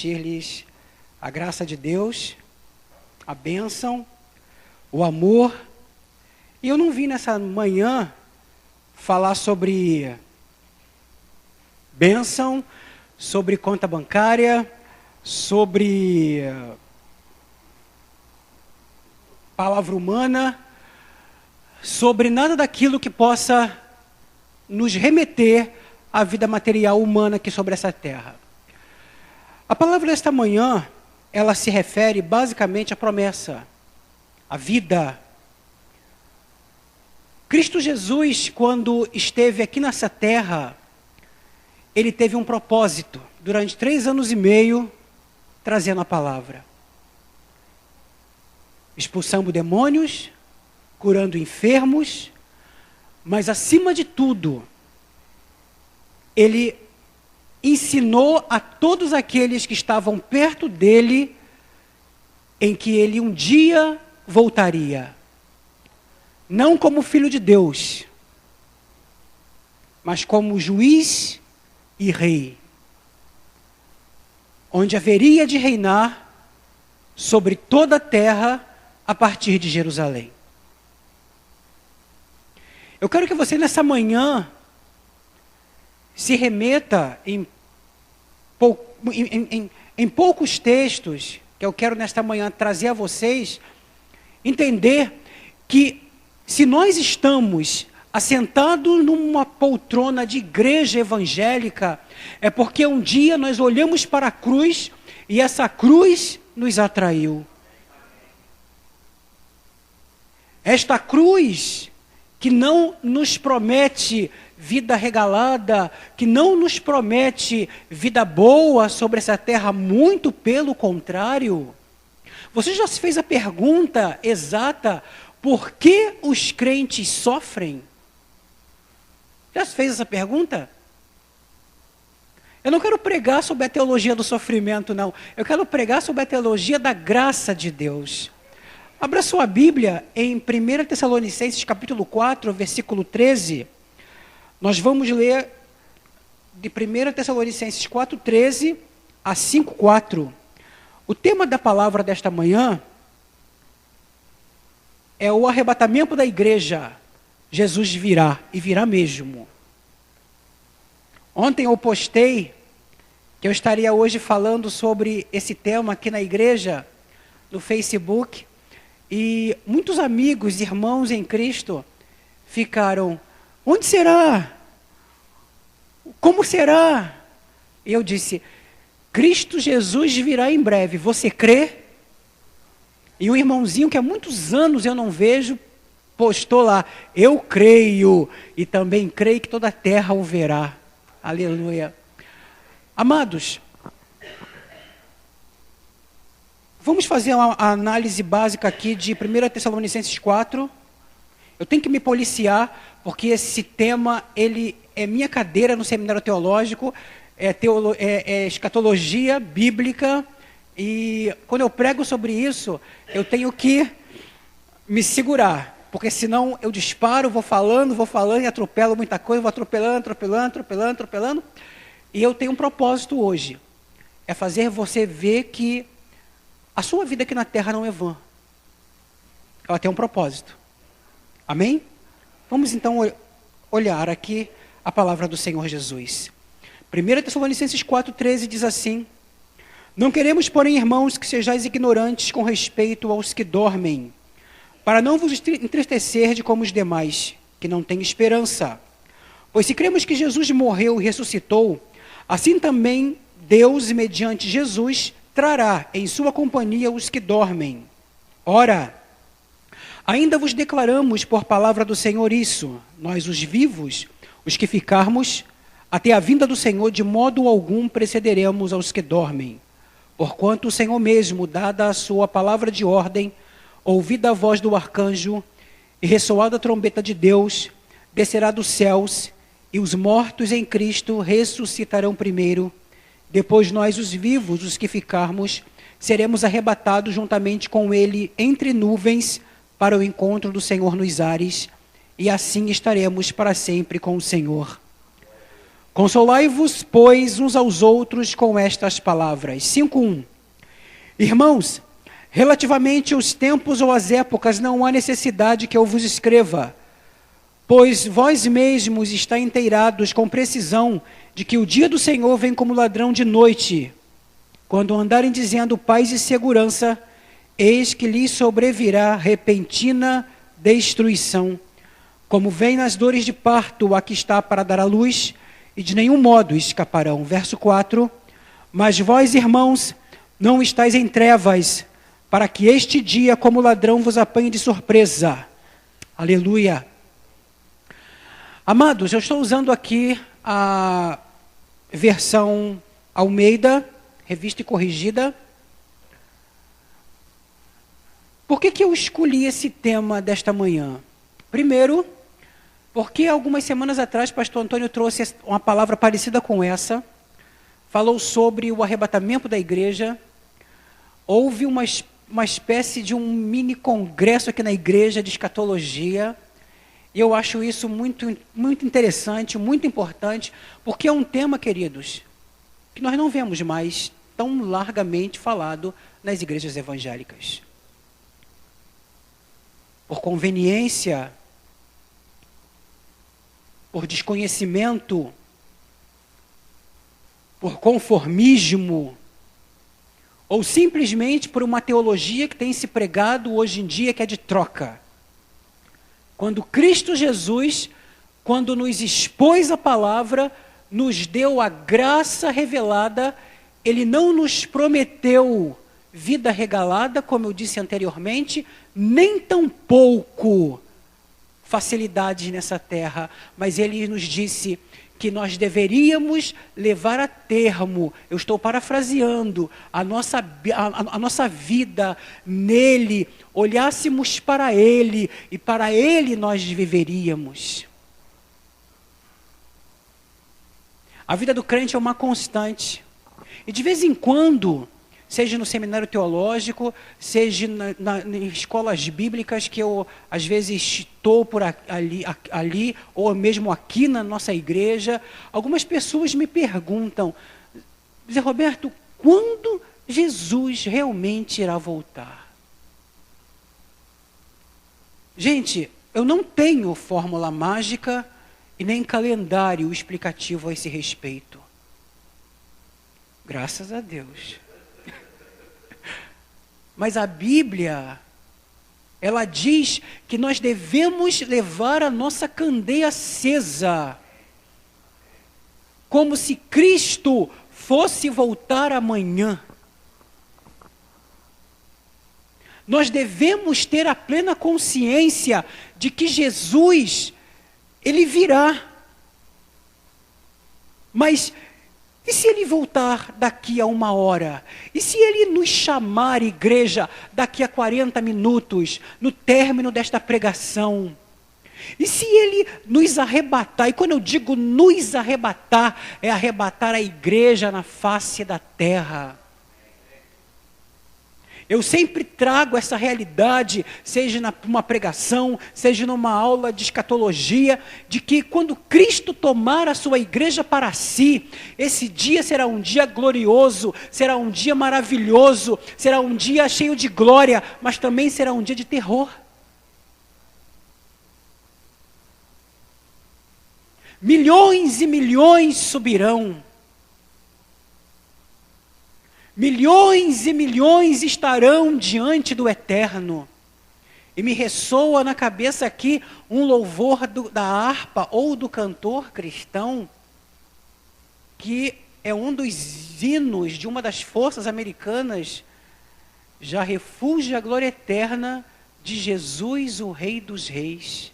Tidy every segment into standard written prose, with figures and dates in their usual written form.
transmitir-lhes a graça de Deus, a bênção, o amor. E eu não vim nessa manhã falar sobre bênção, sobre conta bancária, sobre palavra humana, sobre nada daquilo que possa nos remeter à vida material humana aqui sobre essa terra. A palavra desta manhã, ela se refere basicamente à promessa, à vida. Cristo Jesus, quando esteve aqui nessa terra, ele teve um propósito, durante 3 anos e meio, trazendo a palavra. Expulsando demônios, curando enfermos, mas acima de tudo, ele ensinou a todos aqueles que estavam perto dele, em que ele um dia voltaria. Não como filho de Deus, mas como juiz e rei, onde haveria de reinar sobre toda a terra a partir de Jerusalém. Eu quero que você nessa manhã se remeta em poucos textos, que eu quero nesta manhã trazer a vocês, entender que se nós estamos assentados numa poltrona de igreja evangélica, é porque um dia nós olhamos para a cruz e essa cruz nos atraiu. Esta cruz que não nos promete vida regalada, que não nos promete vida boa sobre essa terra, muito pelo contrário. Você já se fez a pergunta exata, por que os crentes sofrem? Já se fez essa pergunta? Eu não quero pregar sobre a teologia do sofrimento, não. Eu quero pregar sobre a teologia da graça de Deus. Abra sua Bíblia em 1 Tessalonicenses capítulo 4, versículo 13. Nós vamos ler de 1 Tessalonicenses 4, 13 a 5, 4. O tema da palavra desta manhã é o arrebatamento da igreja. Jesus virá, e virá mesmo. Ontem eu postei que eu estaria hoje falando sobre esse tema aqui na igreja, no Facebook, e muitos amigos, irmãos em Cristo, ficaram, onde será? Como será? E eu disse, Cristo Jesus virá em breve, você crê? E um irmãozinho que há muitos anos eu não vejo, postou lá, eu creio, e também creio que toda a terra o verá. Aleluia. Amados, vamos fazer uma análise básica aqui de 1 Tessalonicenses 4. Eu tenho que me policiar, porque esse tema, ele é minha cadeira no seminário teológico, é escatologia bíblica, e quando eu prego sobre isso, eu tenho que me segurar, porque senão eu disparo, vou falando e atropelo muita coisa, vou atropelando. E eu tenho um propósito hoje, é fazer você ver que a sua vida aqui na terra não é vã. Ela tem um propósito. Amém? Vamos então olhar aqui a palavra do Senhor Jesus. 1 Tessalonicenses 4,13 diz assim, não queremos, porém, irmãos, que sejais ignorantes com respeito aos que dormem, para não vos entristecer de como os demais, que não têm esperança. Pois se cremos que Jesus morreu e ressuscitou, assim também Deus, mediante Jesus, trará em sua companhia os que dormem. Ora, ainda vos declaramos por palavra do Senhor isso, nós os vivos, os que ficarmos, até a vinda do Senhor, de modo algum precederemos aos que dormem. Porquanto o Senhor mesmo, dada a sua palavra de ordem, ouvida a voz do arcanjo, e ressoada a trombeta de Deus, descerá dos céus, e os mortos em Cristo ressuscitarão primeiro. Depois nós, os vivos, os que ficarmos, seremos arrebatados juntamente com ele entre nuvens para o encontro do Senhor nos ares, e assim estaremos para sempre com o Senhor. Consolai-vos, pois, uns aos outros com estas palavras. 5:1. Irmãos, relativamente aos tempos ou às épocas, não há necessidade que eu vos escreva, pois vós mesmos estáis inteirados com precisão de que o dia do Senhor vem como ladrão de noite. Quando andarem dizendo paz e segurança, eis que lhes sobrevirá repentina destruição, como vem nas dores de parto a que está para dar à luz, e de nenhum modo escaparão. Verso 4. Mas vós, irmãos, não estáis em trevas, para que este dia, como ladrão, vos apanhe de surpresa. Aleluia. Amados, eu estou usando aqui a versão Almeida, revista e corrigida. Por que eu escolhi esse tema desta manhã? Primeiro, porque algumas semanas atrás, pastor Antônio trouxe uma palavra parecida com essa, falou sobre o arrebatamento da igreja. Houve uma espécie de um mini congresso aqui na igreja de escatologia, e eu acho isso muito, muito interessante, muito importante, porque é um tema, queridos, que nós não vemos mais tão largamente falado nas igrejas evangélicas. Por conveniência, por desconhecimento, por conformismo, ou simplesmente por uma teologia que tem se pregado hoje em dia, que é de troca. Quando Cristo Jesus, quando nos expôs a palavra, nos deu a graça revelada, Ele não nos prometeu vida regalada, como eu disse anteriormente, nem tampouco facilidades nessa terra, mas Ele nos disse que nós deveríamos levar a termo, eu estou parafraseando, a nossa vida nele, olhássemos para Ele, e para Ele nós viveríamos. A vida do crente é uma constante, e de vez em quando, seja no seminário teológico, seja em escolas bíblicas, que eu às vezes estou por ali, ou mesmo aqui na nossa igreja, algumas pessoas me perguntam, Zé Roberto, quando Jesus realmente irá voltar? Gente, eu não tenho fórmula mágica e nem calendário explicativo a esse respeito. Graças a Deus. Mas a Bíblia, ela diz que nós devemos levar a nossa candeia acesa, como se Cristo fosse voltar amanhã. Nós devemos ter a plena consciência de que Jesus, Ele virá. Mas e se Ele voltar daqui a 1 hora? E se Ele nos chamar, igreja, daqui a 40 minutos, no término desta pregação? E se Ele nos arrebatar? E quando eu digo nos arrebatar, é arrebatar a igreja na face da terra. Eu sempre trago essa realidade, seja numa pregação, seja numa aula de escatologia, de que quando Cristo tomar a sua igreja para si, esse dia será um dia glorioso, será um dia maravilhoso, será um dia cheio de glória, mas também será um dia de terror. Milhões e milhões subirão. Milhões e milhões estarão diante do Eterno. E me ressoa na cabeça aqui um louvor da harpa ou do cantor cristão, que é um dos hinos de uma das forças americanas. Já refúgio a glória eterna de Jesus, o Rei dos Reis.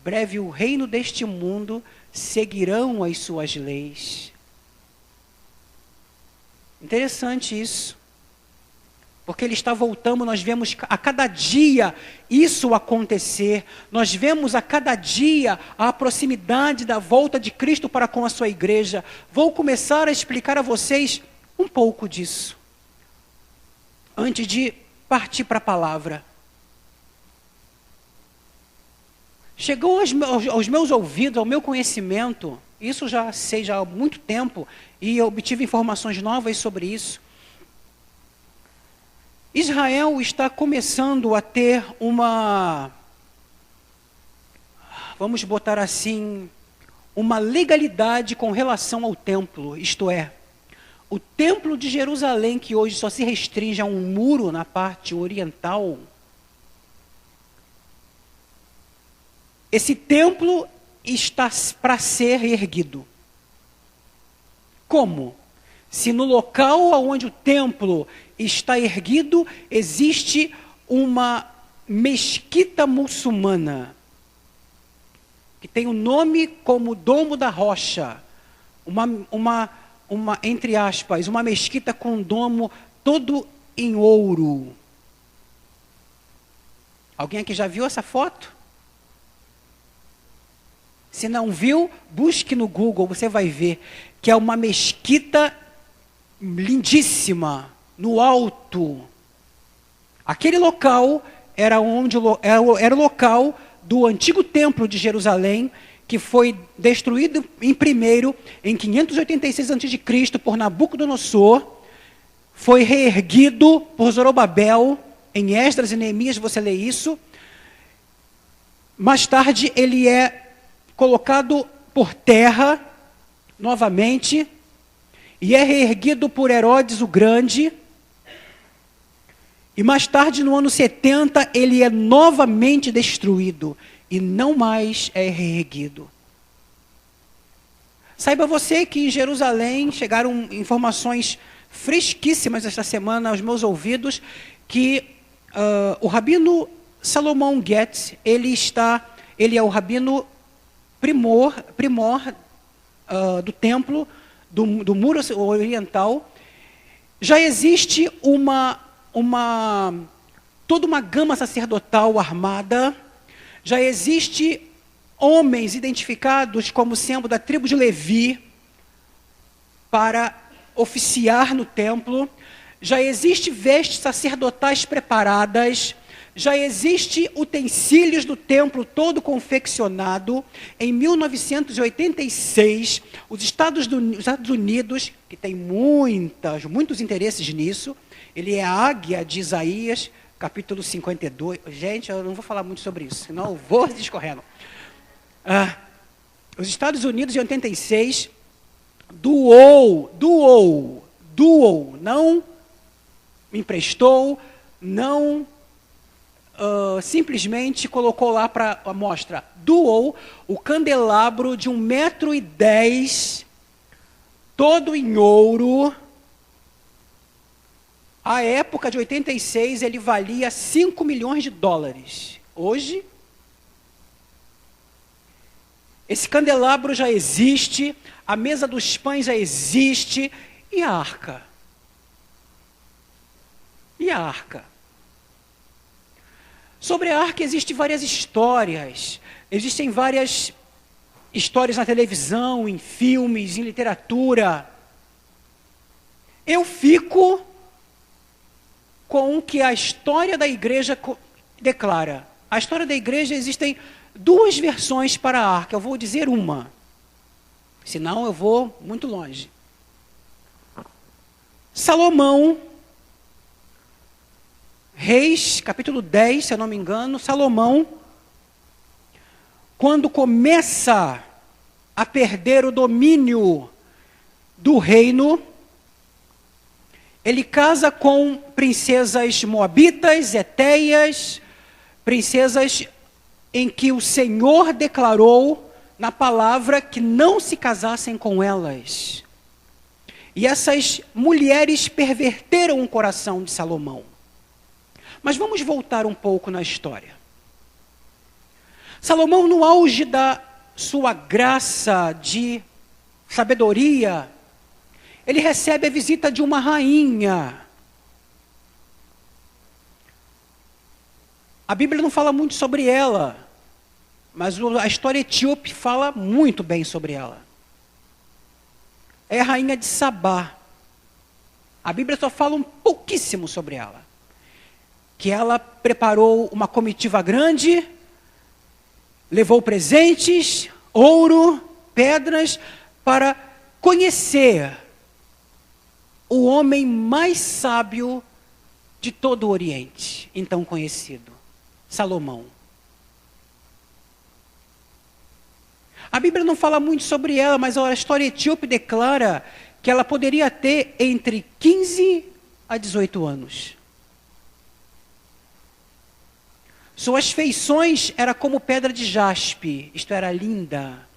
Breve o reino deste mundo seguirão as suas leis. Interessante isso, porque Ele está voltando, nós vemos a cada dia isso acontecer, nós vemos a cada dia a proximidade da volta de Cristo para com a sua igreja. Vou começar a explicar a vocês um pouco disso, antes de partir para a palavra. Chegou aos meus ouvidos, ao meu conhecimento, Isso já sei já há muito tempo e eu obtive informações novas sobre isso. Israel está começando a ter vamos botar assim, uma legalidade com relação ao templo, isto é, o templo de Jerusalém, que hoje só se restringe a um muro na parte oriental, esse templo está para ser erguido. Como? Se no local onde o templo está erguido, existe uma mesquita muçulmana, que tem o nome como Domo da Rocha, entre aspas, uma mesquita com um domo todo em ouro. Alguém aqui já viu essa foto? Se não viu, busque no Google, você vai ver que é uma mesquita lindíssima, no alto. Aquele local era o local do antigo templo de Jerusalém, que foi destruído em 586 a.C. por Nabucodonosor, foi reerguido por Zorobabel, em Esdras e Neemias você lê isso. Mais tarde ele é colocado por terra, novamente, e é reerguido por Herodes o Grande, e mais tarde, no ano 70, ele é novamente destruído, e não mais é reerguido. Saiba você que em Jerusalém chegaram informações fresquíssimas esta semana aos meus ouvidos, que o rabino Salomão Getz, ele é o rabino primor do templo, do muro oriental. Já existe toda uma gama sacerdotal armada, já existe homens identificados como sendo da tribo de Levi para oficiar no templo, já existe vestes sacerdotais preparadas, já existe utensílios do templo todo confeccionado. Em 1986, os Estados Unidos, que tem muitos interesses nisso, ele é a águia de Isaías, capítulo 52. Gente, eu não vou falar muito sobre isso, senão eu vou discorrendo. Os Estados Unidos, em 86, doou, não emprestou, não simplesmente colocou lá para a mostra, doou o candelabro de 1,10 m, todo em ouro. À época de 86, ele valia $5 milhões. Hoje, esse candelabro já existe, a mesa dos pães já existe, e a arca? E a arca? Sobre a arca existem várias histórias, existem várias histórias na televisão, em filmes, em literatura. Eu fico com o que a história da igreja declara. A história da igreja, existem duas versões para a arca. Eu vou dizer uma, senão eu vou muito longe. Salomão, Reis, capítulo 10, se eu não me engano, Salomão, quando começa a perder o domínio do reino, ele casa com princesas moabitas, etéias, princesas em que o Senhor declarou na palavra que não se casassem com elas. E essas mulheres perverteram o coração de Salomão. Mas vamos voltar um pouco na história. Salomão, no auge da sua graça de sabedoria, ele recebe a visita de uma rainha. A Bíblia não fala muito sobre ela, mas a história etíope fala muito bem sobre ela. É a rainha de Sabá. A Bíblia só fala um pouquíssimo sobre ela. Que ela preparou uma comitiva grande, levou presentes, ouro, pedras para conhecer o homem mais sábio de todo o Oriente, então conhecido, Salomão. A Bíblia não fala muito sobre ela, mas a história etíope declara que ela poderia ter entre 15 a 18 anos. Suas feições eram como pedra de jaspe, isto era linda.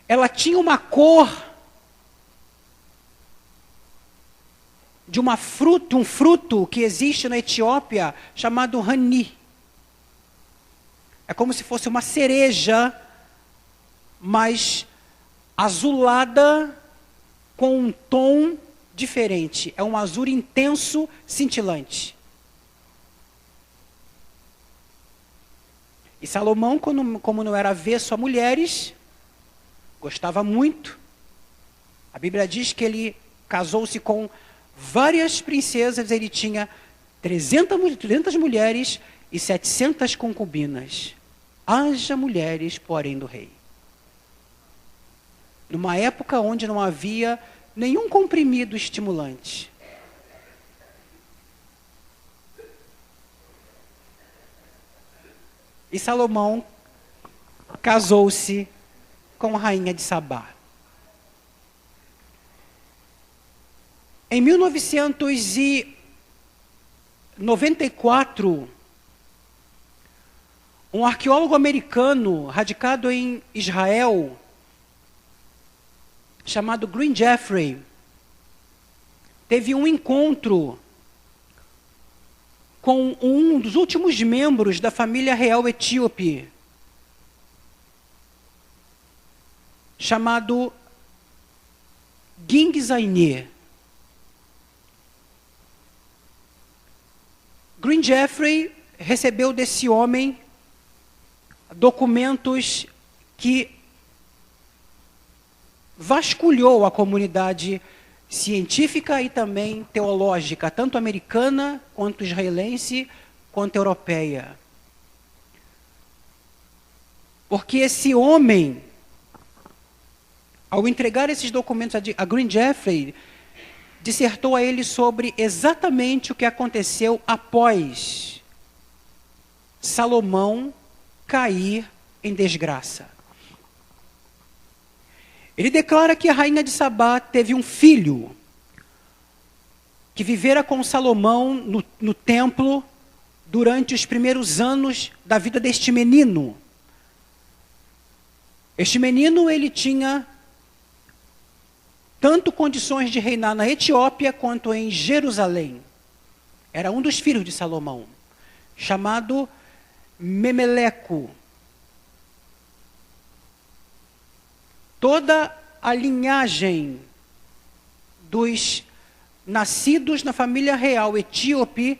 Ela tinha uma cor de um fruto que existe na Etiópia, chamado rani. É como se fosse uma cereja, mas azulada, com um tom diferente. É um azul intenso, cintilante. E Salomão, como não era avesso a mulheres, gostava muito. A Bíblia diz que ele casou-se com várias princesas, ele tinha 300 mulheres e 700 concubinas. Haja mulheres, porém, do rei. Numa época onde não havia nenhum comprimido estimulante. E Salomão casou-se com a rainha de Sabá. Em 1994, um arqueólogo americano radicado em Israel, chamado Green Jeffrey, teve um encontro com um dos últimos membros da família real etíope, chamado King Zaine. Green Jeffrey recebeu desse homem documentos que vasculhou a comunidade científica e também teológica, tanto americana, quanto israelense, quanto europeia. Porque esse homem, ao entregar esses documentos a Green Jeffrey, dissertou a ele sobre exatamente o que aconteceu após Salomão cair em desgraça. Ele declara que a rainha de Sabá teve um filho que vivera com Salomão no templo durante os primeiros anos da vida deste menino. Este menino, ele tinha tanto condições de reinar na Etiópia quanto em Jerusalém. Era um dos filhos de Salomão, chamado Memeleco. Toda a linhagem dos nascidos na família real etíope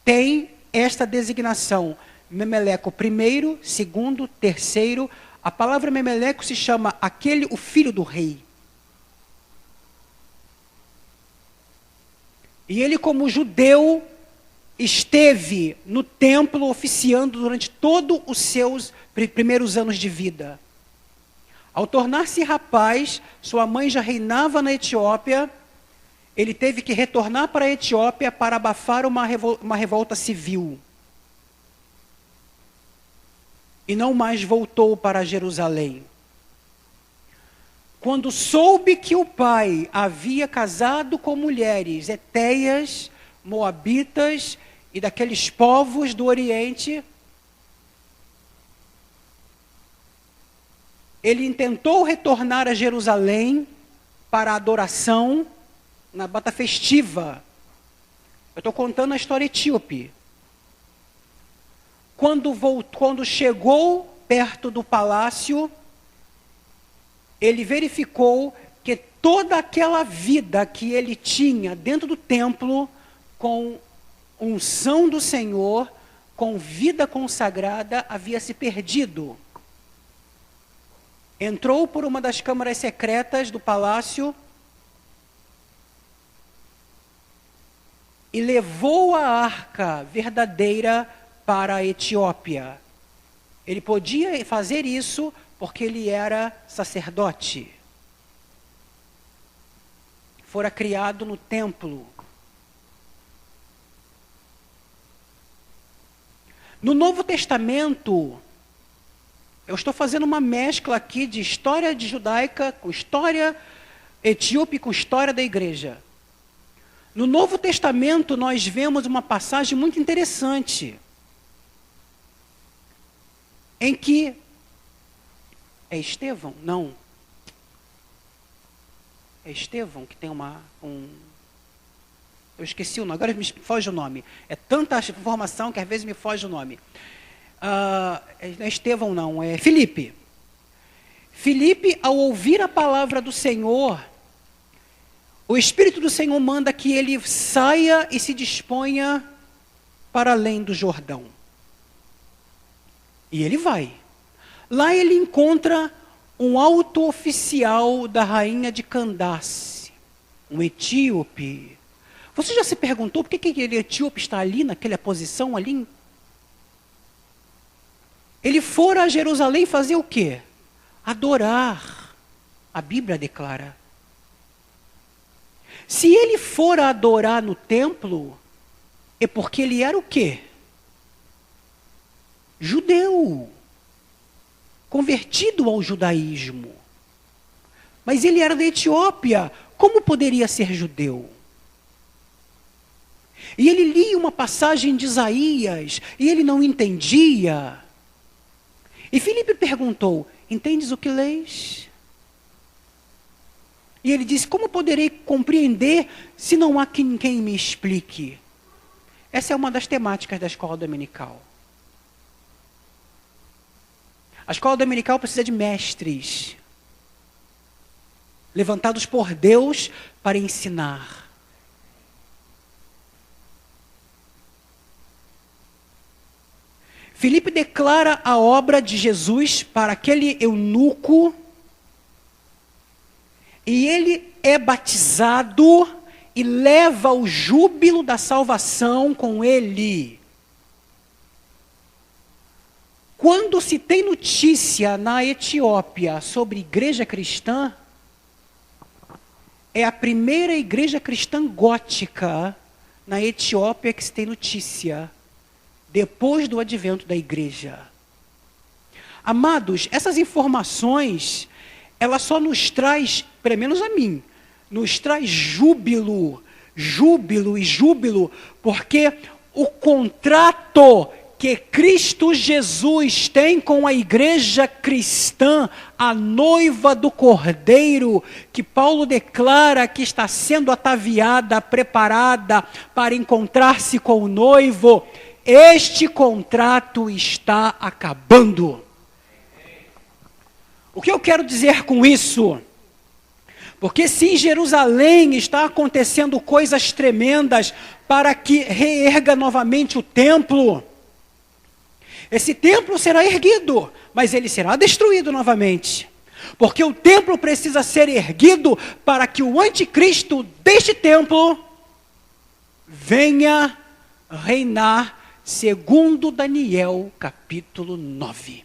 tem esta designação. Memeleco primeiro, segundo, terceiro. A palavra Memeleco se chama o filho do rei. E ele, como judeu, esteve no templo oficiando durante todos os seus primeiros anos de vida. Ao tornar-se rapaz, sua mãe já reinava na Etiópia, ele teve que retornar para a Etiópia para abafar uma revolta civil. E não mais voltou para Jerusalém. Quando soube que o pai havia casado com mulheres etéias, moabitas e daqueles povos do Oriente, ele intentou retornar a Jerusalém para a adoração na data festiva. Eu estou contando a história etíope. Quando chegou perto do palácio, ele verificou que toda aquela vida que ele tinha dentro do templo, com unção do Senhor, com vida consagrada, havia se perdido. Entrou por uma das câmaras secretas do palácio e levou a arca verdadeira para a Etiópia. Ele podia fazer isso porque ele era sacerdote. Fora criado no templo. No Novo Testamento, eu estou fazendo uma mescla aqui de história de judaica com história etíope com história da igreja. No Novo Testamento, nós vemos uma passagem muito interessante, em que é Estevão? Não. É Estevão que tem eu esqueci o nome, agora me foge o nome. É tanta informação que às vezes me foge o nome. Não é Estevão não, é Filipe. Filipe, ao ouvir a palavra do Senhor, o Espírito do Senhor manda que ele saia e se disponha para além do Jordão. E ele vai. Lá ele encontra um alto oficial da rainha de Candace, um etíope. Você já se perguntou por que aquele etíope está ali, naquela posição ali? Ele fora a Jerusalém fazer o quê? Adorar. A Bíblia declara. Se ele fora adorar no templo, é porque ele era o quê? Judeu. Convertido ao judaísmo. Mas ele era da Etiópia. Como poderia ser judeu? E ele lia uma passagem de Isaías, e ele não entendia. E Filipe perguntou, entendes o que lês? E ele disse, como poderei compreender se não há quem me explique? Essa é uma das temáticas da escola dominical. A escola dominical precisa de mestres, levantados por Deus para ensinar. Filipe declara a obra de Jesus para aquele eunuco, e ele é batizado e leva o júbilo da salvação com ele. Quando se tem notícia na Etiópia sobre igreja cristã, é a primeira igreja cristã gótica na Etiópia que se tem notícia, depois do advento da igreja. Amados, essas informações, ela só nos traz, pelo menos a mim, nos traz júbilo, porque o contrato que Cristo Jesus tem com a igreja cristã, a noiva do Cordeiro, que Paulo declara que está sendo ataviada, preparada para encontrar-se com o noivo, este contrato está acabando. O que eu quero dizer com isso? Porque se em Jerusalém está acontecendo coisas tremendas para que reerga novamente o templo, esse templo será erguido, mas ele será destruído novamente. Porque o templo precisa ser erguido para que o anticristo deste templo venha reinar, segundo Daniel capítulo 9.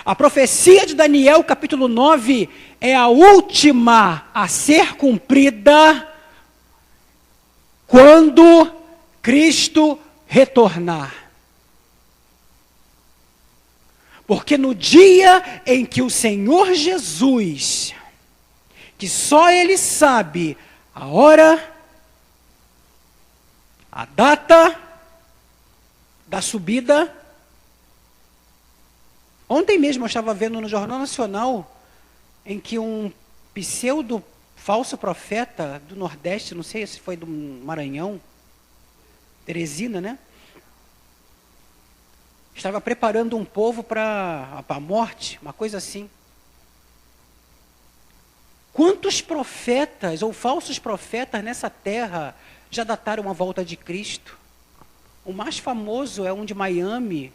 A profecia de Daniel capítulo 9 é a última a ser cumprida quando Cristo retornar. Porque no dia em que o Senhor Jesus, que só Ele sabe a hora, a data da subida. Ontem mesmo eu estava vendo no Jornal Nacional em que um pseudo falso profeta do Nordeste, não sei se foi do Maranhão, Teresina, né? Estava preparando um povo para a morte, uma coisa assim. Quantos profetas ou falsos profetas nessa terra já dataram a volta de Cristo? O mais famoso é um de Miami,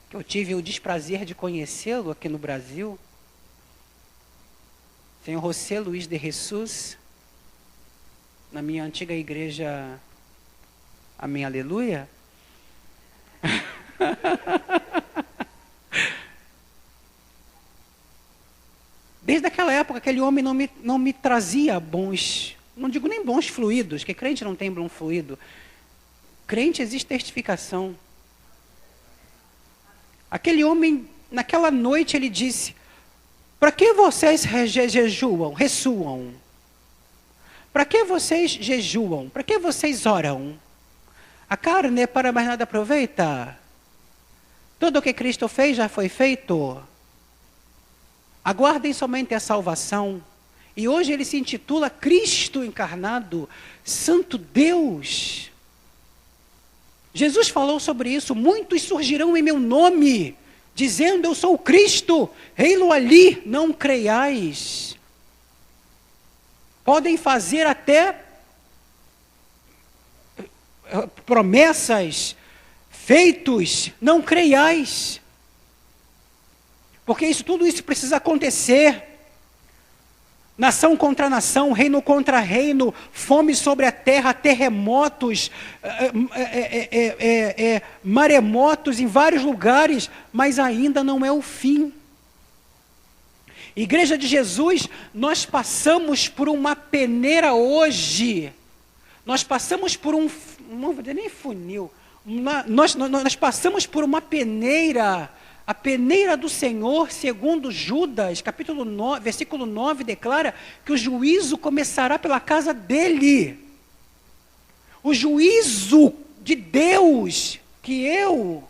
que eu tive o desprazer de conhecê-lo aqui no Brasil. Senhor José Luiz de Jesus, na minha antiga igreja Amém, aleluia. Desde aquela época, aquele homem não me trazia bons, não digo nem bons fluidos, que crente não tem bom fluido. Crente existe testificação. Aquele homem, naquela noite, ele disse: para que vocês jejuam, ressoam? Para que vocês jejuam? Para que vocês oram? A carne para mais nada aproveita. Tudo o que Cristo fez já foi feito. Aguardem somente a salvação. E hoje ele se intitula Cristo encarnado, Santo Deus. Jesus falou sobre isso: muitos surgirão em meu nome, dizendo eu sou o Cristo, ei-lo ali, não creiais. Podem fazer até promessas, feitos, não creiais. Porque tudo isso precisa acontecer. Nação contra nação, reino contra reino, fome sobre a terra, terremotos, maremotos em vários lugares, mas ainda não é o fim. Igreja de Jesus, nós passamos por uma peneira hoje. Nós passamos por não vou dizer nem funil, nós passamos por uma peneira. A peneira do Senhor, segundo Judas, capítulo 9, versículo 9, declara que o juízo começará pela casa dele. O juízo de Deus, que eu,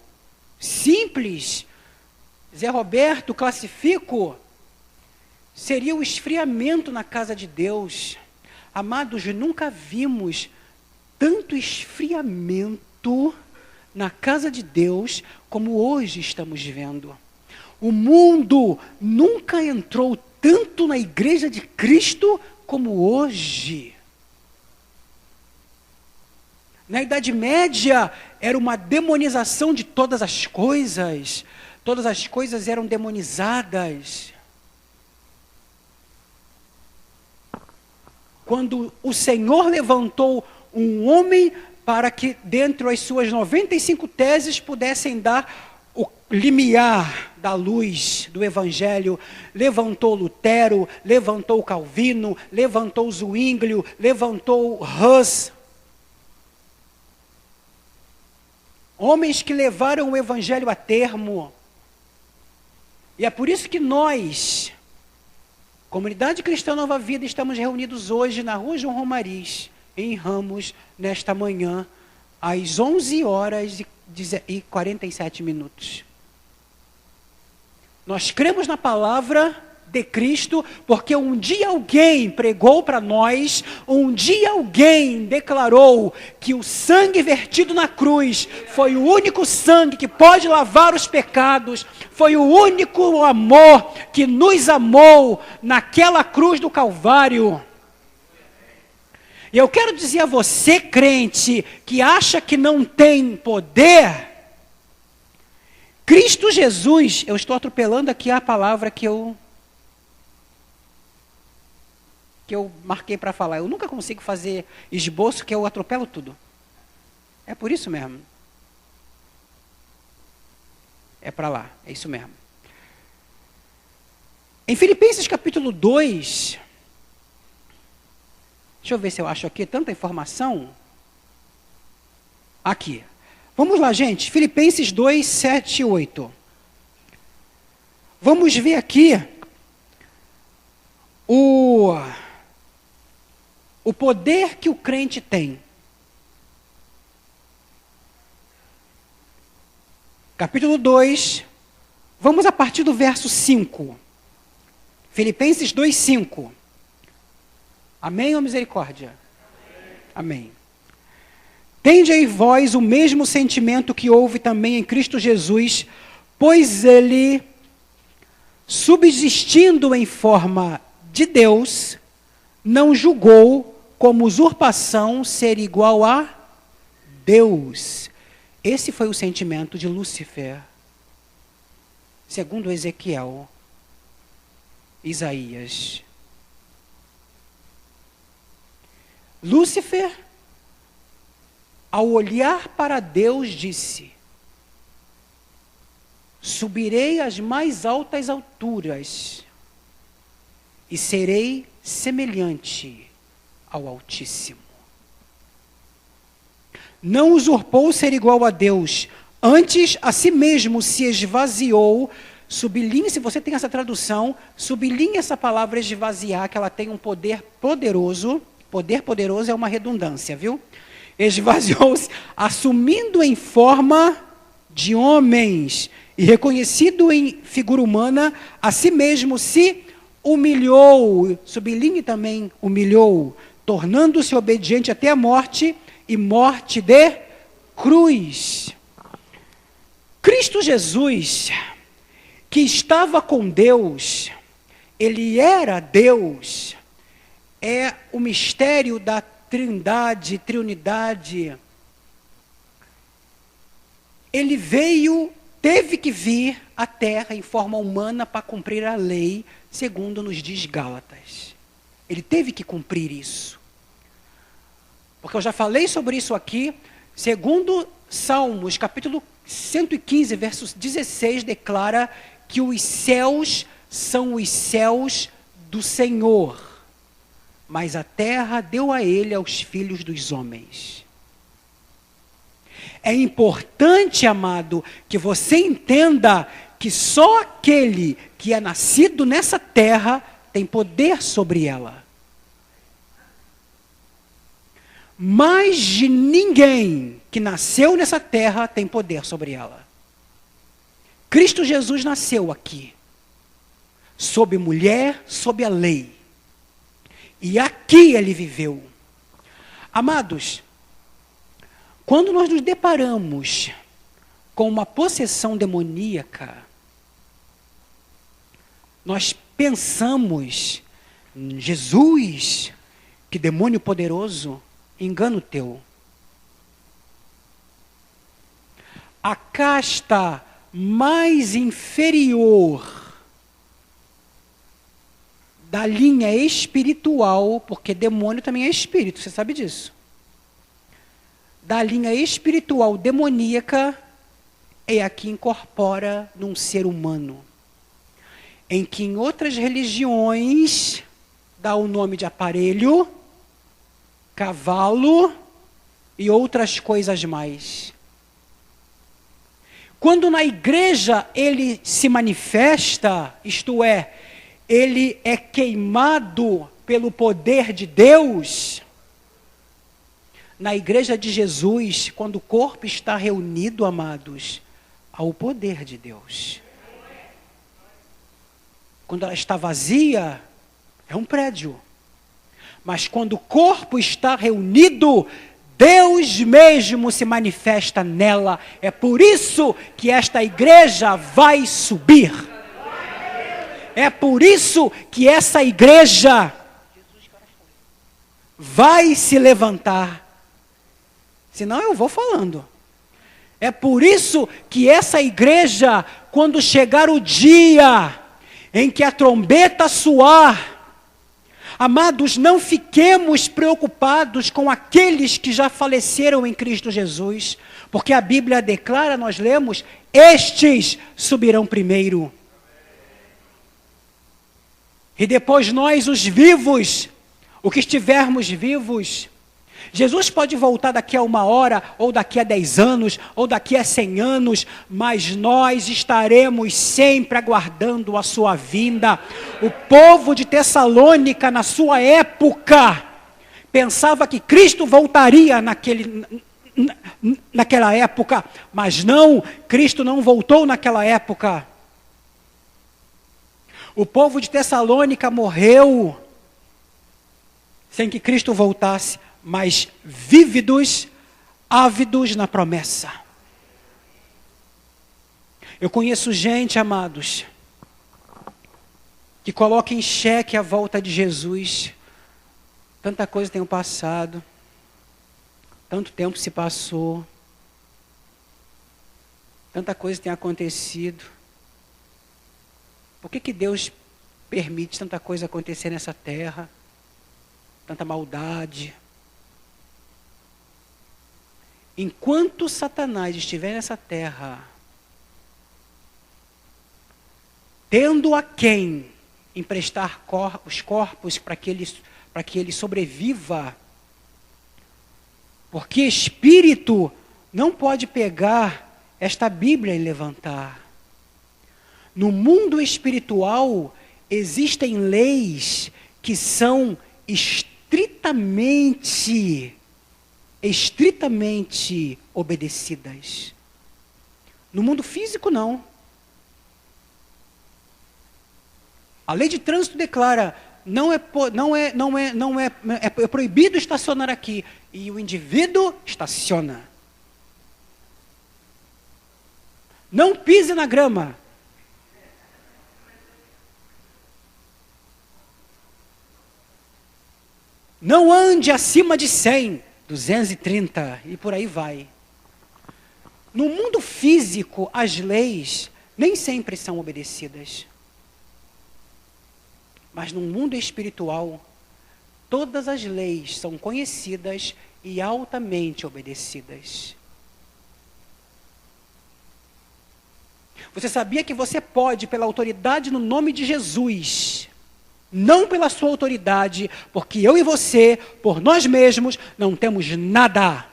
simples, Zé Roberto, classifico, seria o esfriamento na casa de Deus. Amados, nunca vimos tanto esfriamento na casa de Deus, como hoje estamos vendo. O mundo nunca entrou tanto na igreja de Cristo como hoje. Na Idade Média, era uma demonização de todas as coisas eram demonizadas. Quando o Senhor levantou um homem para que, dentre as suas 95 teses, pudessem dar o limiar da luz do Evangelho, levantou Lutero, levantou Calvino, levantou Zwinglio, levantou Hus. Homens que levaram o Evangelho a termo. E é por isso que nós, Comunidade Cristã Nova Vida, estamos reunidos hoje na Rua João Romariz, em Ramos, nesta manhã, às 11h47. Nós cremos na palavra de Cristo, porque um dia alguém pregou para nós, um dia alguém declarou que o sangue vertido na cruz foi o único sangue que pode lavar os pecados, foi o único amor que nos amou naquela cruz do Calvário. E eu quero dizer a você, crente, que acha que não tem poder, Cristo Jesus, eu estou atropelando aqui a palavra que eu marquei para falar. Eu nunca consigo fazer esboço, que eu atropelo tudo. É por isso mesmo. É para lá, é isso mesmo. Em Filipenses capítulo 2... Deixa eu ver se eu acho aqui tanta informação. Aqui. Vamos lá, gente. Filipenses 2, 7 e 8. Vamos ver aqui o poder que o crente tem. Capítulo 2. Vamos a partir do verso 5. Filipenses 2, 5. Amém ou misericórdia? Amém. Tende em vós o mesmo sentimento que houve também em Cristo Jesus, pois ele, subsistindo em forma de Deus, não julgou como usurpação ser igual a Deus. Esse foi o sentimento de Lúcifer, segundo Ezequiel, Isaías. Lúcifer ao olhar para Deus, disse: subirei às mais altas alturas e serei semelhante ao Altíssimo. Não usurpou ser igual a Deus, antes a si mesmo se esvaziou. Sublinhe, se você tem essa tradução, sublinhe essa palavra esvaziar, que ela tem um poder poderoso. Poder poderoso é uma redundância, viu? Esvaziou-se, assumindo em forma de homens e reconhecido em figura humana, a si mesmo se humilhou, sublinhe também humilhou, tornando-se obediente até a morte e morte de cruz. Cristo Jesus, que estava com Deus, ele era Deus, é o mistério da trindade, triunidade. Ele teve que vir à terra em forma humana para cumprir a lei, segundo nos diz Gálatas. Ele teve que cumprir isso. Porque eu já falei sobre isso aqui, segundo Salmos, capítulo 115, verso 16, declara que os céus são os céus do Senhor, mas a terra deu a ele aos filhos dos homens. É importante, amado, que você entenda que só aquele que é nascido nessa terra tem poder sobre ela. Mais de ninguém que nasceu nessa terra tem poder sobre ela. Cristo Jesus nasceu aqui, sob mulher, sob a lei. E aqui ele viveu. Amados, quando nós nos deparamos com uma possessão demoníaca, nós pensamos, Jesus, que demônio poderoso, engano teu. A casta mais inferior da linha espiritual, porque demônio também é espírito, você sabe disso. Da linha espiritual demoníaca é a que incorpora num ser humano, em que em outras religiões dá o nome de aparelho, cavalo e outras coisas mais. Quando na igreja ele se manifesta, isto é, ele é queimado pelo poder de Deus, na igreja de Jesus, quando o corpo está reunido, amados, há o poder de Deus. Quando ela está vazia, é um prédio. Mas quando o corpo está reunido, Deus mesmo se manifesta nela. É por isso que esta igreja vai subir. É por isso que essa igreja vai se levantar. Senão eu vou falando. É por isso que essa igreja, quando chegar o dia em que a trombeta soar, amados, não fiquemos preocupados com aqueles que já faleceram em Cristo Jesus, porque a Bíblia declara, nós lemos, estes subirão primeiro. E depois nós, os vivos, o que estivermos vivos, Jesus pode voltar daqui a 1 hora, ou daqui a 10 anos, ou daqui a 100 anos, mas nós estaremos sempre aguardando a sua vinda. O povo de Tessalônica, na sua época, pensava que Cristo voltaria naquela época, mas não, Cristo não voltou naquela época. O povo de Tessalônica morreu sem que Cristo voltasse, mas vívidos, ávidos na promessa. Eu conheço gente, amados, que coloca em xeque a volta de Jesus. Tanta coisa tem passado, tanto tempo se passou, tanta coisa tem acontecido. Por que Deus permite tanta coisa acontecer nessa terra? Tanta maldade. enquanto Satanás estiver nessa terra, tendo a quem emprestar os corpos para que ele sobreviva, porque espírito não pode pegar esta Bíblia e levantar. No mundo espiritual existem leis que são estritamente obedecidas. No mundo físico, não. A lei de trânsito declara, é proibido estacionar aqui. E o indivíduo estaciona. Não pise na grama. Não ande acima de 100, 230 e por aí vai. No mundo físico, as leis nem sempre são obedecidas. Mas no mundo espiritual, todas as leis são conhecidas e altamente obedecidas. Você sabia que você pode, pela autoridade no nome de Jesus, não pela sua autoridade, porque eu e você, por nós mesmos, não temos nada.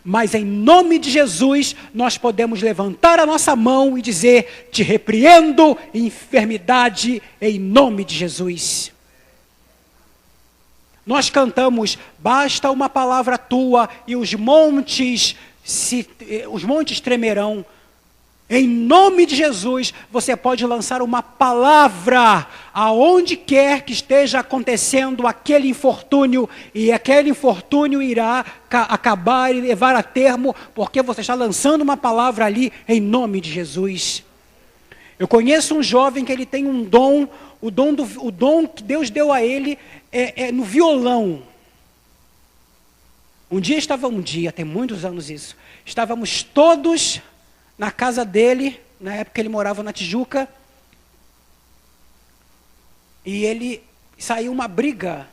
Mas em nome de Jesus, nós podemos levantar a nossa mão e dizer, te repreendo, enfermidade, em nome de Jesus. Nós cantamos, basta uma palavra tua e os montes tremerão. Em nome de Jesus, você pode lançar uma palavra aonde quer que esteja acontecendo aquele infortúnio, e aquele infortúnio irá acabar e levar a termo, porque você está lançando uma palavra ali em nome de Jesus. Eu conheço um jovem que ele tem um dom, o dom que Deus deu a ele é no violão. Um dia, tem muitos anos isso, estávamos todos na casa dele, na época ele morava na Tijuca, e ele saiu uma briga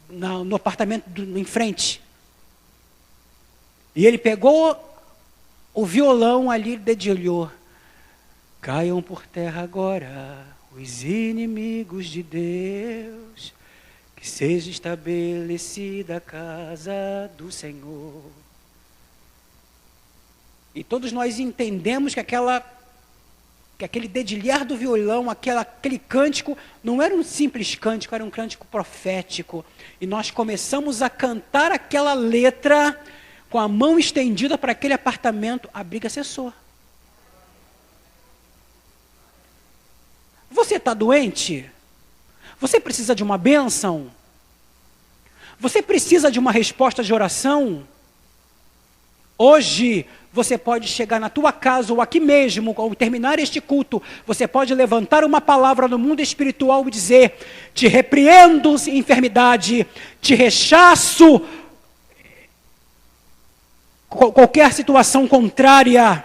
no apartamento em frente. E ele pegou o violão ali e dedilhou. Caiam por terra agora os inimigos de Deus, que seja estabelecida a casa do Senhor. E todos nós entendemos que aquele dedilhar do violão, aquele cântico, não era um simples cântico, era um cântico profético. E nós começamos a cantar aquela letra com a mão estendida para aquele apartamento, a briga cessou. Você está doente? Você precisa de uma bênção? Você precisa de uma resposta de oração? Hoje, você pode chegar na tua casa ou aqui mesmo, ao terminar este culto, você pode levantar uma palavra no mundo espiritual e dizer, te repreendo, enfermidade, te rechaço, qualquer situação contrária.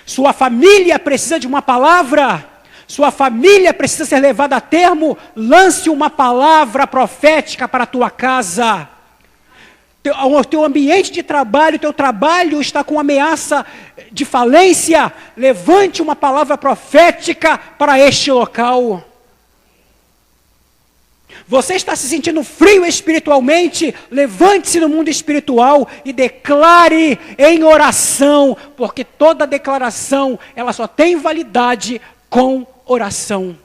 Sua família precisa de uma palavra, sua família precisa ser levada a termo, lance uma palavra profética para a tua casa. O teu ambiente de trabalho, o teu trabalho está com ameaça de falência, levante uma palavra profética para este local. Você está se sentindo frio espiritualmente, levante-se no mundo espiritual e declare em oração, porque toda declaração, ela só tem validade com oração.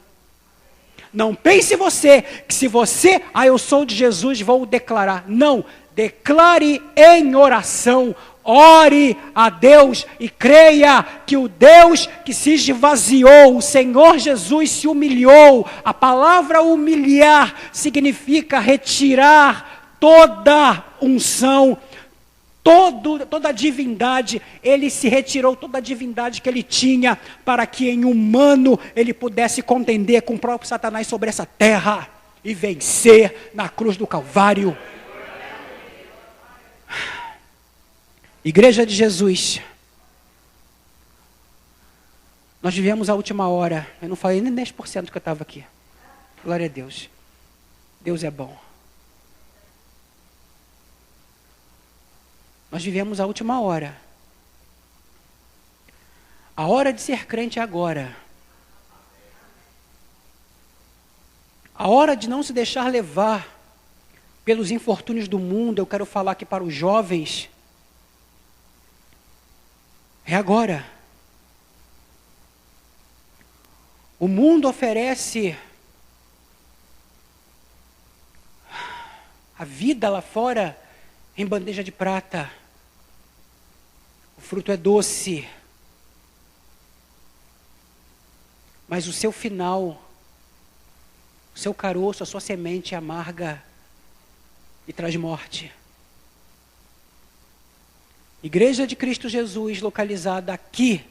Não pense você, que se você, eu sou de Jesus, vou declarar. Não. Declare em oração, ore a Deus e creia que o Deus que se esvaziou, o Senhor Jesus se humilhou. A palavra humilhar significa retirar toda unção, toda a divindade. Ele se retirou toda a divindade que ele tinha para que em humano ele pudesse contender com o próprio Satanás sobre essa terra e vencer na cruz do Calvário. Igreja de Jesus, nós vivemos a última hora. Eu não falei nem 10% que eu estava aqui. Glória a Deus. Deus é bom. Nós vivemos a última hora. A hora de ser crente é agora. A hora de não se deixar levar pelos infortúnios do mundo, eu quero falar aqui para os jovens, é agora. O mundo oferece a vida lá fora em bandeja de prata. O fruto é doce. Mas o seu final, o seu caroço, a sua semente é amarga e traz morte. Igreja de Cristo Jesus, localizada aqui.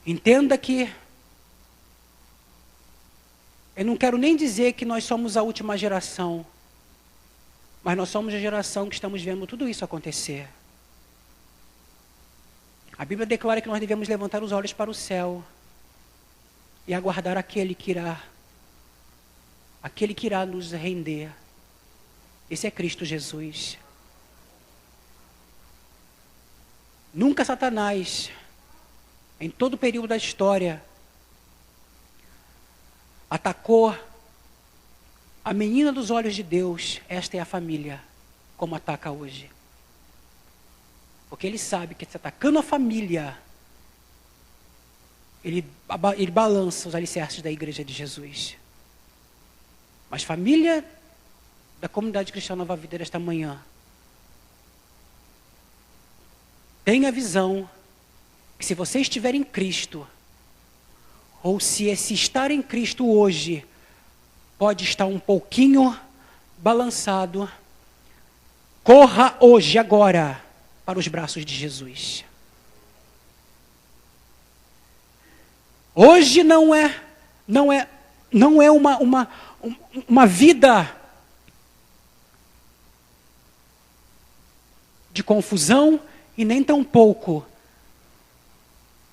Entenda que eu não quero nem dizer que nós somos a última geração, mas nós somos a geração que estamos vendo tudo isso acontecer. A Bíblia declara que nós devemos levantar os olhos para o céu e aguardar aquele que irá nos render. Esse é Cristo Jesus. Nunca Satanás, em todo o período da história, atacou a menina dos olhos de Deus, esta é a família, como ataca hoje. Porque ele sabe que se atacando a família, ele balança os alicerces da igreja de Jesus. Mas família da comunidade cristã Nova Vida desta manhã, tenha a visão que se você estiver em Cristo, ou se esse estar em Cristo hoje pode estar um pouquinho balançado, corra hoje, agora, para os braços de Jesus. Hoje não é uma vida de confusão e nem tampouco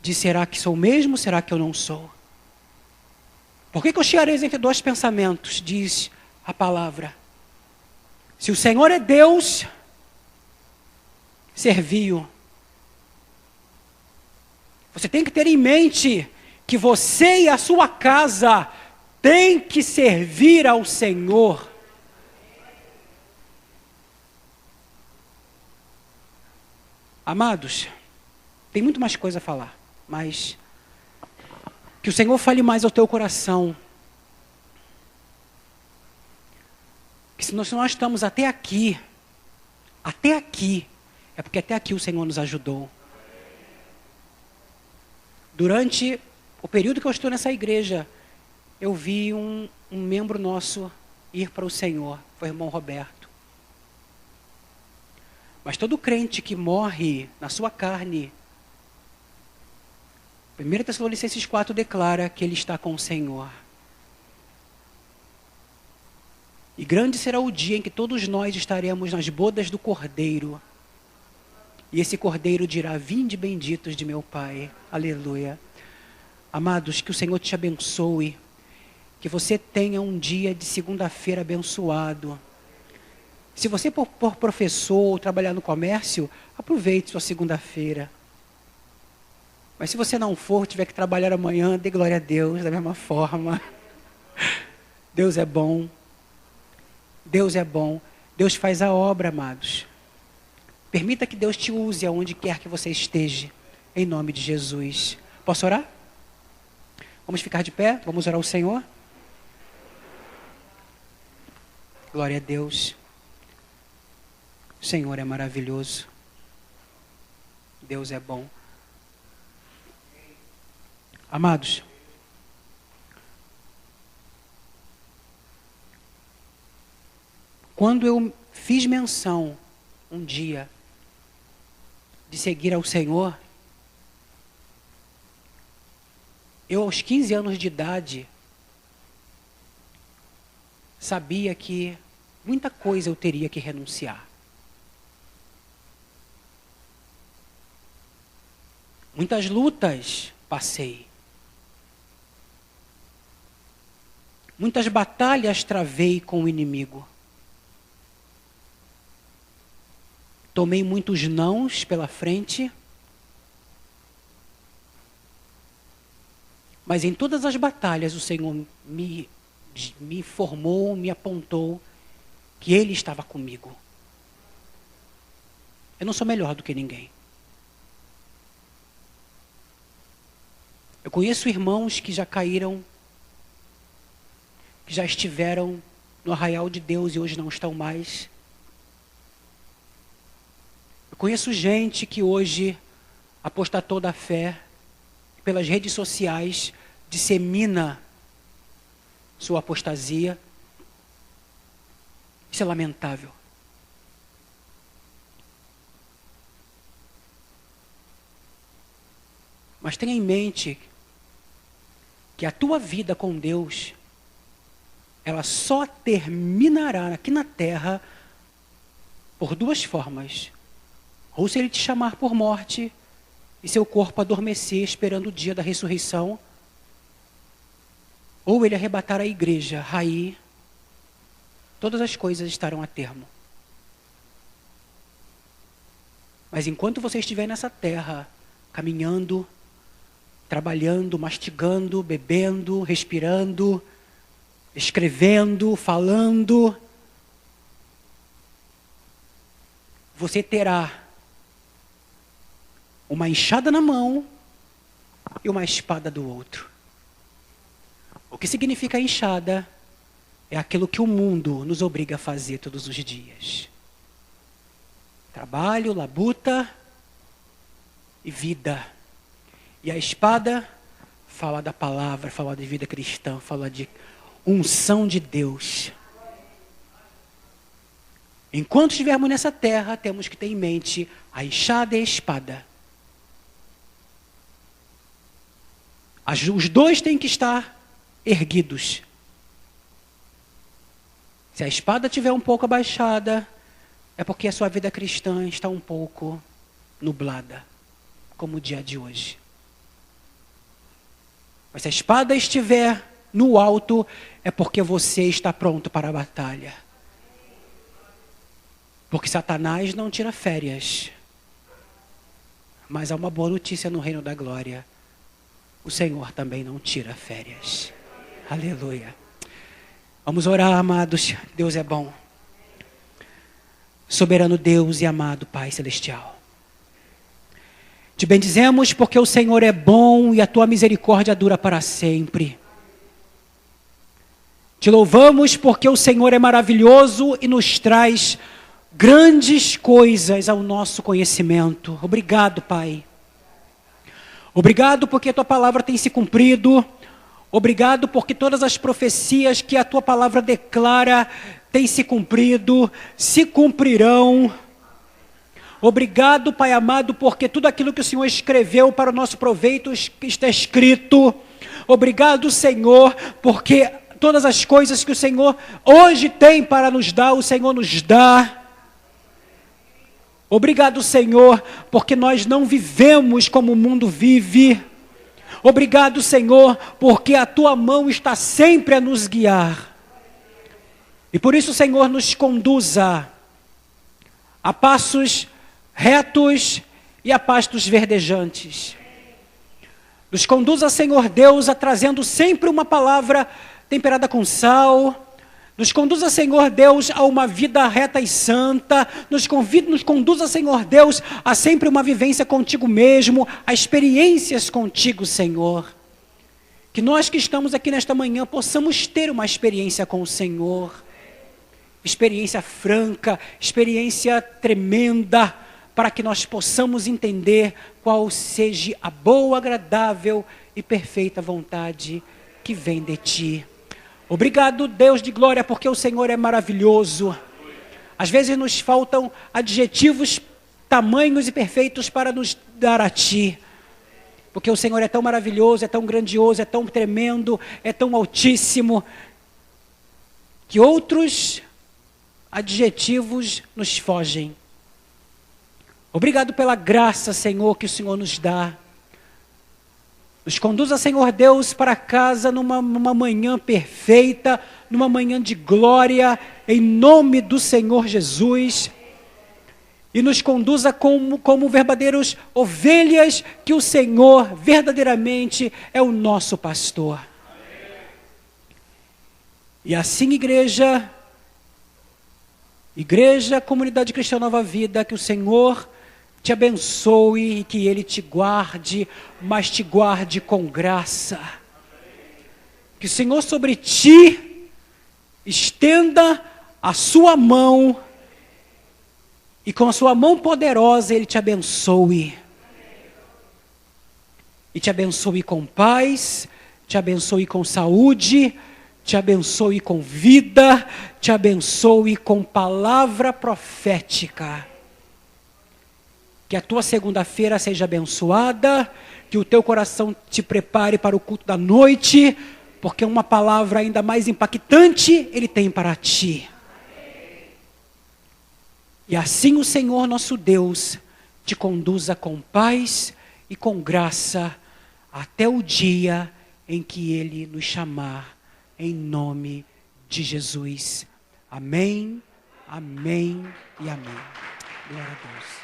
de será que sou mesmo, será que eu não sou? Por que oscilareis entre dois pensamentos, diz a palavra? Se o Senhor é Deus, serviu. Você tem que ter em mente que você e a sua casa têm que servir ao Senhor. Amados, tem muito mais coisa a falar, mas que o Senhor fale mais ao teu coração. Que se nós estamos até aqui, é porque até aqui o Senhor nos ajudou. Durante o período que eu estou nessa igreja, eu vi um membro nosso ir para o Senhor, foi o irmão Roberto. Mas todo crente que morre na sua carne, 1 Tessalonicenses 4 declara que ele está com o Senhor. E grande será o dia em que todos nós estaremos nas bodas do Cordeiro. E esse Cordeiro dirá: vinde benditos de meu Pai. Aleluia. Amados, que o Senhor te abençoe. Que você tenha um dia de segunda-feira abençoado. Se você for professor ou trabalhar no comércio, aproveite sua segunda-feira. Mas se você não for, tiver que trabalhar amanhã, dê glória a Deus da mesma forma. Deus é bom. Deus é bom. Deus faz a obra, amados. Permita que Deus te use aonde quer que você esteja. Em nome de Jesus. Posso orar? Vamos ficar de pé? Vamos orar ao Senhor? Glória a Deus. O Senhor é maravilhoso. Deus é bom. Amados, quando eu fiz menção um dia de seguir ao Senhor, eu aos 15 anos de idade sabia que muita coisa eu teria que renunciar. Muitas lutas passei. Muitas batalhas travei com o inimigo. Tomei muitos nãos pela frente. Mas em todas as batalhas o Senhor me informou, me apontou que Ele estava comigo. Eu não sou melhor do que ninguém. Eu conheço irmãos que já caíram, que já estiveram no arraial de Deus e hoje não estão mais. Eu conheço gente que hoje apostatou da fé, pelas redes sociais, dissemina sua apostasia. Isso é lamentável. Mas tenha em mente que a tua vida com Deus, ela só terminará aqui na terra por duas formas. Ou se Ele te chamar por morte e seu corpo adormecer esperando o dia da ressurreição, ou Ele arrebatar a igreja, aí todas as coisas estarão a termo. Mas enquanto você estiver nessa terra, caminhando, trabalhando, mastigando, bebendo, respirando, escrevendo, falando, você terá uma enxada na mão e uma espada do outro. O que significa enxada é aquilo que o mundo nos obriga a fazer todos os dias. Trabalho, labuta e vida. E a espada fala da palavra, fala de vida cristã, fala de unção de Deus. Enquanto estivermos nessa terra, temos que ter em mente a enxada e a espada. Os dois têm que estar erguidos. Se a espada estiver um pouco abaixada, é porque a sua vida cristã está um pouco nublada, como o dia de hoje. Mas se a espada estiver no alto, é porque você está pronto para a batalha. Porque Satanás não tira férias. Mas há uma boa notícia no reino da glória. O Senhor também não tira férias. Aleluia. Vamos orar, amados. Deus é bom. Soberano Deus e amado Pai Celestial. Te bendizemos porque o Senhor é bom e a tua misericórdia dura para sempre. Te louvamos porque o Senhor é maravilhoso e nos traz grandes coisas ao nosso conhecimento. Obrigado, Pai. Obrigado porque a tua palavra tem se cumprido. Obrigado porque todas as profecias que a tua palavra declara têm se cumprido, se cumprirão. Obrigado, Pai amado, porque tudo aquilo que o Senhor escreveu para o nosso proveito está escrito. Obrigado, Senhor, porque todas as coisas que o Senhor hoje tem para nos dar, o Senhor nos dá. Obrigado, Senhor, porque nós não vivemos como o mundo vive. Obrigado, Senhor, porque a tua mão está sempre a nos guiar. E por isso, Senhor, nos conduza a passos retos e a pastos verdejantes. Nos conduza, Senhor Deus, a trazendo sempre uma palavra temperada com sal. Nos conduza, Senhor Deus, a uma vida reta e santa. Nos conduza, Senhor Deus, a sempre uma vivência contigo mesmo, a experiências contigo, Senhor. Que nós que estamos aqui nesta manhã possamos ter uma experiência com o Senhor. Experiência franca, experiência tremenda, para que nós possamos entender qual seja a boa, agradável e perfeita vontade que vem de Ti. Obrigado, Deus de glória, porque o Senhor é maravilhoso. Às vezes nos faltam adjetivos tamanhos e perfeitos para nos dar a Ti. Porque o Senhor é tão maravilhoso, é tão grandioso, é tão tremendo, é tão altíssimo, que outros adjetivos nos fogem. Obrigado pela graça, Senhor, que o Senhor nos dá. Nos conduza, Senhor Deus, para casa numa manhã perfeita, numa manhã de glória, em nome do Senhor Jesus. e nos conduza como verdadeiras ovelhas, que o Senhor verdadeiramente é o nosso pastor. E assim, igreja, comunidade cristã Nova Vida, que o Senhor te abençoe e que Ele te guarde, mas te guarde com graça. Que o Senhor sobre ti estenda a sua mão e com a sua mão poderosa Ele te abençoe. E te abençoe com paz, te abençoe com saúde, te abençoe com vida, te abençoe com palavra profética. Que a tua segunda-feira seja abençoada, que o teu coração te prepare para o culto da noite, porque uma palavra ainda mais impactante Ele tem para ti. E assim o Senhor nosso Deus te conduza com paz e com graça até o dia em que Ele nos chamar, em nome de Jesus. Amém, amém e amém. Glória a Deus.